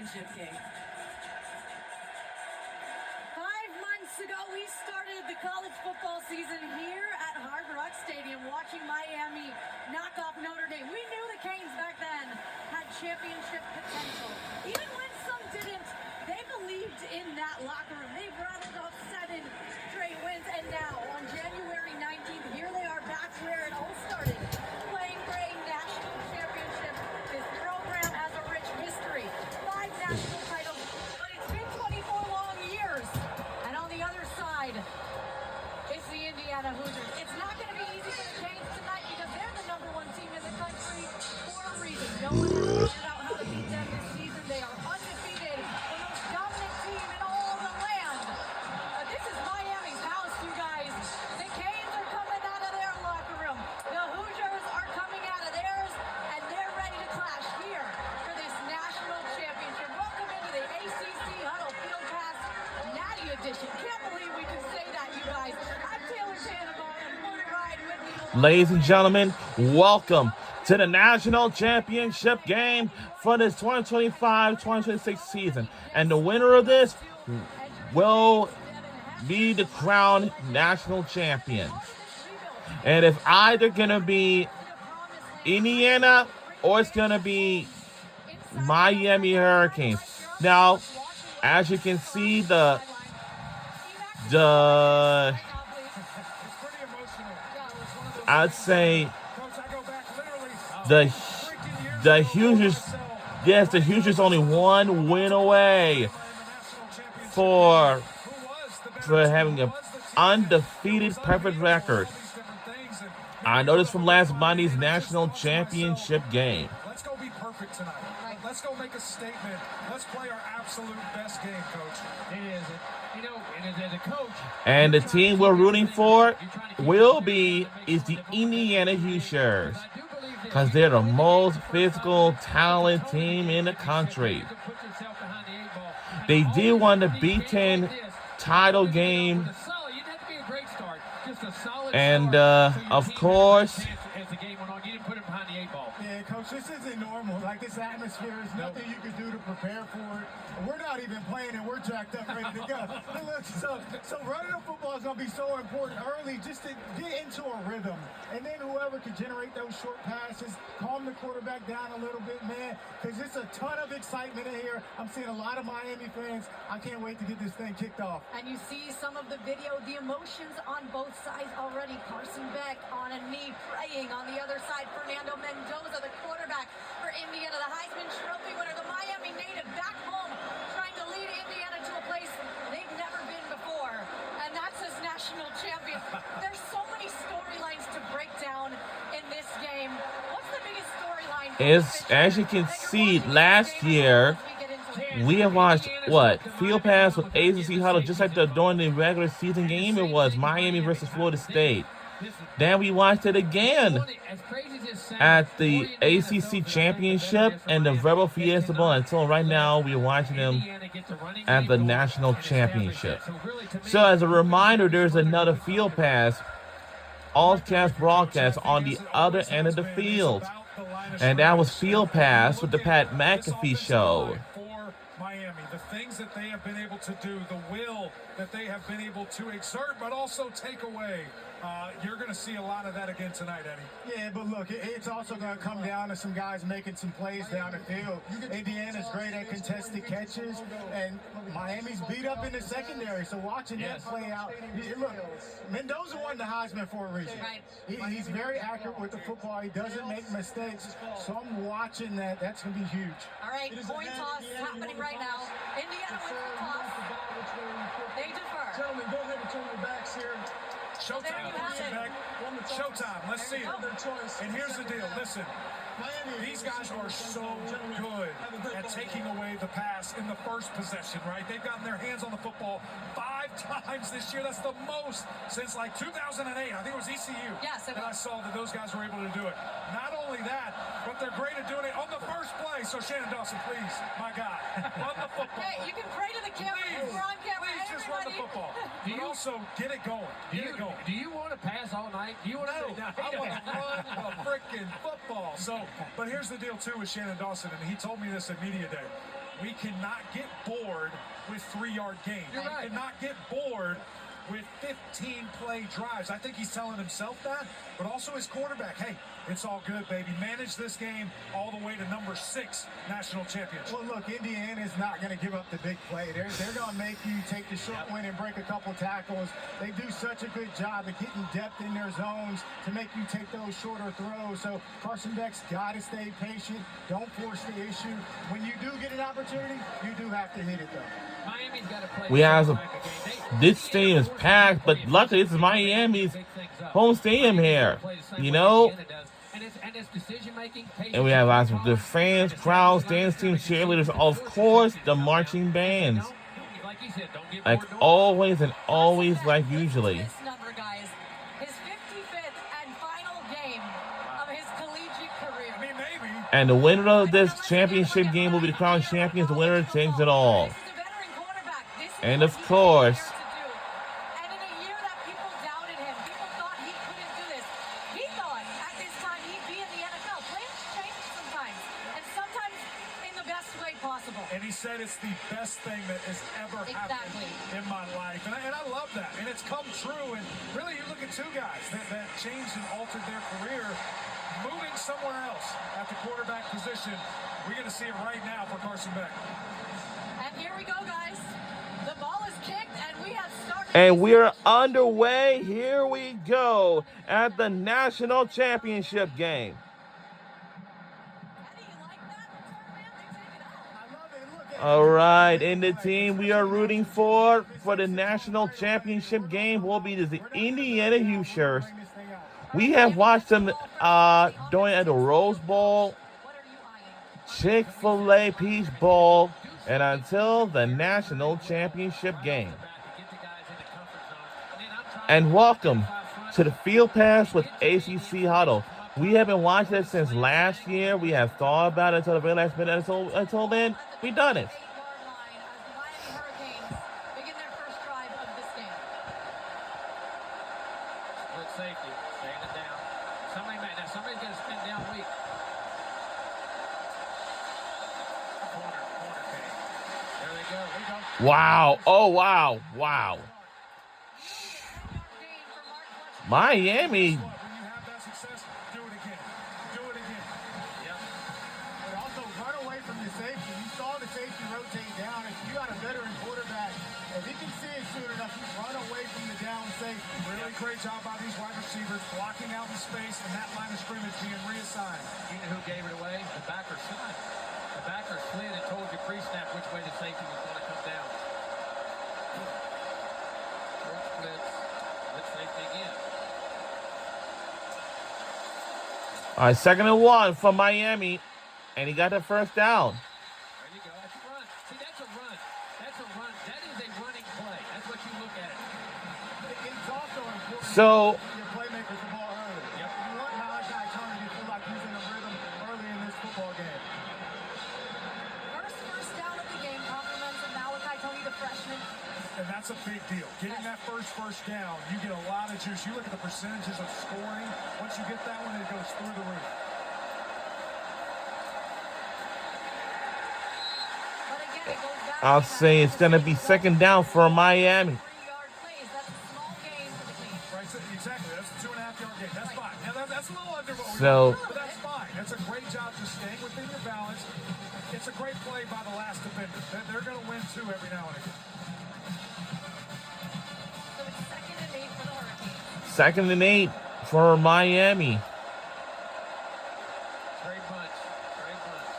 championship game. 5 months ago, we started the college football season here at Hard Rock Stadium, watching Miami knock off Notre Dame. We knew the Canes back then had championship potential. Even when some didn't, they believed in that locker room. They rattled off 7 straight wins, and now on January 19th, here they are back where it all started, playing for a national championship. This program has a rich history, 5 national titles, but it's been 24 long years. And on the other side, it's the Indiana Hoosiers. It's not going to be easy for the Canes tonight because they're the #1 team in the country for a reason. No one has figured out how to beat them this season. They are undefeated, the most dominant team in all the land. This is Miami's house, you guys. The Canes are coming out of their locker room. The Hoosiers are coming out of theirs, and they're ready to clash here for this national championship. Welcome into the ACC Huddle Field Pass Natty Edition. Can't believe we can say that, you guys. I'm Taylor Tannenbaum, and for the ride with me. Ladies and gentlemen, welcome to the national championship game for this 2025-2026 season. And the winner of this will be the crowned national champion. And it's either going to be Indiana or it's going to be Miami Hurricanes. Now, as you can see, I'd say the Hoosiers, yes, the Hoosiers only 1 win away for having an undefeated perfect record. I noticed from last Monday's national championship game. Let's go be perfect tonight. Let's go make a statement. Let's play our absolute best game, Coach. It is. You know, as a coach. And the team we're rooting for is the Indiana Hoosiers, because they're the most physical, talented team in the country. They did win the B10 title game, and of course, yeah, Coach, this isn't normal. Like, this atmosphere is nothing you can do to prepare for it. We're not even playing, and we're jacked up, ready to go. But look, so running the football is going to be so important early just to get into a rhythm. And then whoever can generate those short passes, calm the quarterback down a little bit, man, because it's a ton of excitement in here. I'm seeing a lot of Miami fans. I can't wait to get this thing kicked off. And you see some of the video, the emotions on both sides already. Carson Beck on a knee, praying on the other side. Fernando Mendoza, the quarterback for Indiana, the Heisman Trophy winner, the Miami native, back home, trying to lead Indiana to a place they've never been before. And that's as national champions. There's so many storylines to break down in this game. What's the biggest storyline? as you can see, last year we have watched Field Pass with ACC Huddle, just like during the regular season game. It was Miami versus Florida State. Then we watched it again at the ACC Championship and the Rebel Fiesta Bowl. Until right now, we're watching them at the National Championship. So as a reminder, there's another Field Pass, all-cast broadcast on the other end of the field. And that was Field Pass with the Pat McAfee Show. Miami, the things that they have been able to do, the will that they have been able to exert, but also take away. You're going to see a lot of that again tonight, Eddie. Yeah, but look, it's also going to come down to some guys making some plays down the field. Indiana's great at contested catches, and Miami's beat up in the secondary. So watching that play out, look, Mendoza won the Heisman for a reason. He's very accurate with the football. He doesn't make mistakes. So I'm watching that. That's going to be huge. All right, coin toss happening right now. Indiana wins the toss. They defer. Gentlemen, go ahead and turn your backs here. Showtime. Showtime. Let's see it. And here's the deal. Listen, these guys are so good at taking away the pass in the first possession, right? They've gotten their hands on the football 5 times this year. That's the most since like 2008. I think it was ECU that I saw that those guys were able to do it. Not only that, but they're great at doing it on the first play. So Shannon Dawson, please, my guy, run the football. Hey, you can pray to the camera. Please, we're on camera. please just run the football. But also get it going. Get it going. Do you want to pass all night? Do you want to? No, I want to run the freaking football. So, but here's the deal too with Shannon Dawson, and he told me this at Media Day. We cannot get bored with 3-yard gains. You're right. We cannot get bored with 15-play drives. I think he's telling himself that, but also his quarterback. Hey, it's all good, baby. Manage this game all the way to number 6 national championship. Well, look, Indiana's not going to give up the big play. They're going to make you take the short win and break a couple tackles. They do such a good job of getting depth in their zones to make you take those shorter throws. So Carson Beck's got to stay patient. Don't force the issue. When you do get an opportunity, you do have to hit it, though. Miami's got to play. We have this stadium is packed, but luckily this is Miami's home stadium here, you know. And we have lots of the fans, crowds, dance teams, cheerleaders, of course, the marching bands. Like always and always, like usually. This number, guys. His 55th and final game of his collegiate career. I mean, maybe. And the winner of this championship game will be the crowned champions. The winner takes it all. This is a veteran quarterback. This is And what of he course, was prepared to do. And in a year that people doubted him, people thought he couldn't do this. He thought at this time he'd be in the NFL. Plans change sometimes, and sometimes in the best way possible. And he said it's the best thing that has ever happened in my life. And I love that. And it's come true. And really, you look at 2 guys that changed and altered their career, moving somewhere else at the quarterback position. We're going to see it right now for Carson Beck. And here we go, guys. The ball is kicked, and we have started. and we're underway. Here we go at the national championship game. Eddie, you like that? Man, they take it out. I love it. Look at All right, and the team we are rooting for the national championship game will be the Indiana Hoosiers. bring this thing out. We have watched them doing at the Rose Bowl, What are you eyeing? Chick-fil-A Peach Bowl, and until the national championship game. And welcome to the Field Pass with ACC Huddle. We have been watching it since last year. We have thought about it until the very last minute. Until then, we done it. 8-yard line as the Miami Hurricanes begin their first drive of this game. Split safety, staying it down. Somebody's going to spin down weak. Corner came. There they go. We go. Wow. Oh, wow. Wow. Miami. When you have that success, do it again. Do it again. Yep. But also run away from the safety. You saw the safety rotate down. If you got a veteran quarterback, if he can see it soon enough, you run away from the down safety. Really great job by these wide receivers, blocking out in space, and that line of scrimmage being reassigned. You know who gave it away? The backer son. The backer slid and told you pre-snap which way the safety was going to come down. Short splits. Split safety again. All right, 2nd and 1 for Miami. And he got the first down. There you go. That's a run. See, that's a run. That's a run. That is a running play. That's what you look at it. It's also important So, to your playmakers the ball early. Yep. You want Malachi Tony to feel like he's in a rhythm early in this football game. First down of the game compliments of Malachi Tony, the freshman. And that's a big deal. Getting that first down, you get a lot of juice. You look at the percentages of scoring. Once you get that one, it goes through the roof. But again, it goes back I'll to that say it's going to be 2nd down for Miami. 3-yard plays. That's a small gain for the team. Right, so exactly. That's a 2.5-yard gain. That's fine. Now, that's a little under what we So- want, but that's fine. That's a great job just staying within your balance. It's a great play by the last defender. They're going to win, too, every now and again. So it's 2nd and 8 for the Hurricanes. 2nd and 8 for Miami. Straight bunch. Straight bunch.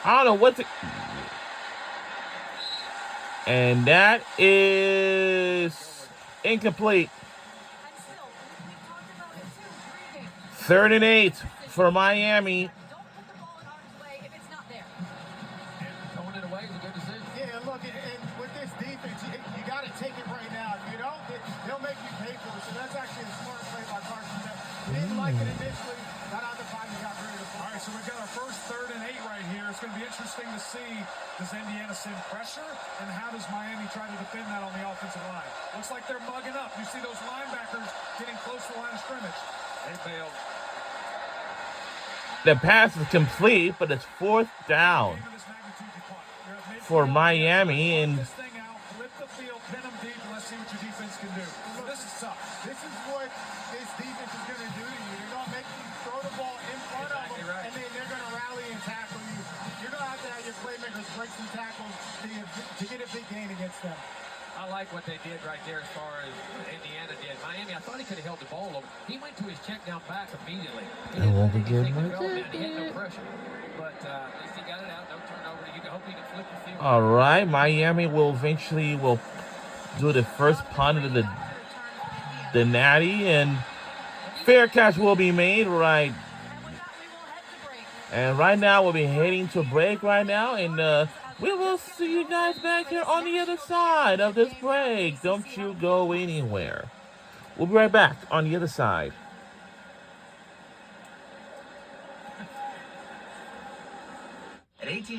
I don't know what to... And that is incomplete. And still, we talked about it too. 3 games. 3rd and 8 for Miami. Don't put the ball in harm's way if it's not there. And throwing it away is a good decision. Yeah, look, and with this defense, you got to take it right now. If you don't, they'll make you pay for it. So that's actually a smart play by Carson Beck. He didn't like it initially. Got out the time and got rid of the ball. All right, so we've got our first 3rd and 8 right here. it's going to be interesting to see, does Indiana send pressure, and how does Miami try to defend that on the offensive line? Looks like they're mugging up. You see those linebackers getting close to the line of scrimmage. They bailed. The pass is complete, but it's 4th down Game of this magnitude, you punt. You're at midfield. for Miami, and This thing out, flip the field, pin them deep, and let's see what your defense can do. So this is tough. This is what this defense is going to do to you. They're going to make you throw the ball in front of them, Right. and then they're going to rally and tackle you. You're going to have your playmakers break some tackles to get a big gain against them. I like what they did right there as far as Indiana did. Miami, I thought he could have held the ball over. He went to his check down back immediately. He I won't be didn't getting let my anything develop, man. He had no ticket. pressure. But at least he got it out. No turnover. You can hope he can flip the field. all right, Miami will eventually do the first punt of the Natty, and fair catch will be made right. And right now we'll be heading to break right now, and we will see you guys back here on the other side of this break. Don't you go anywhere. We'll be right back on the other side.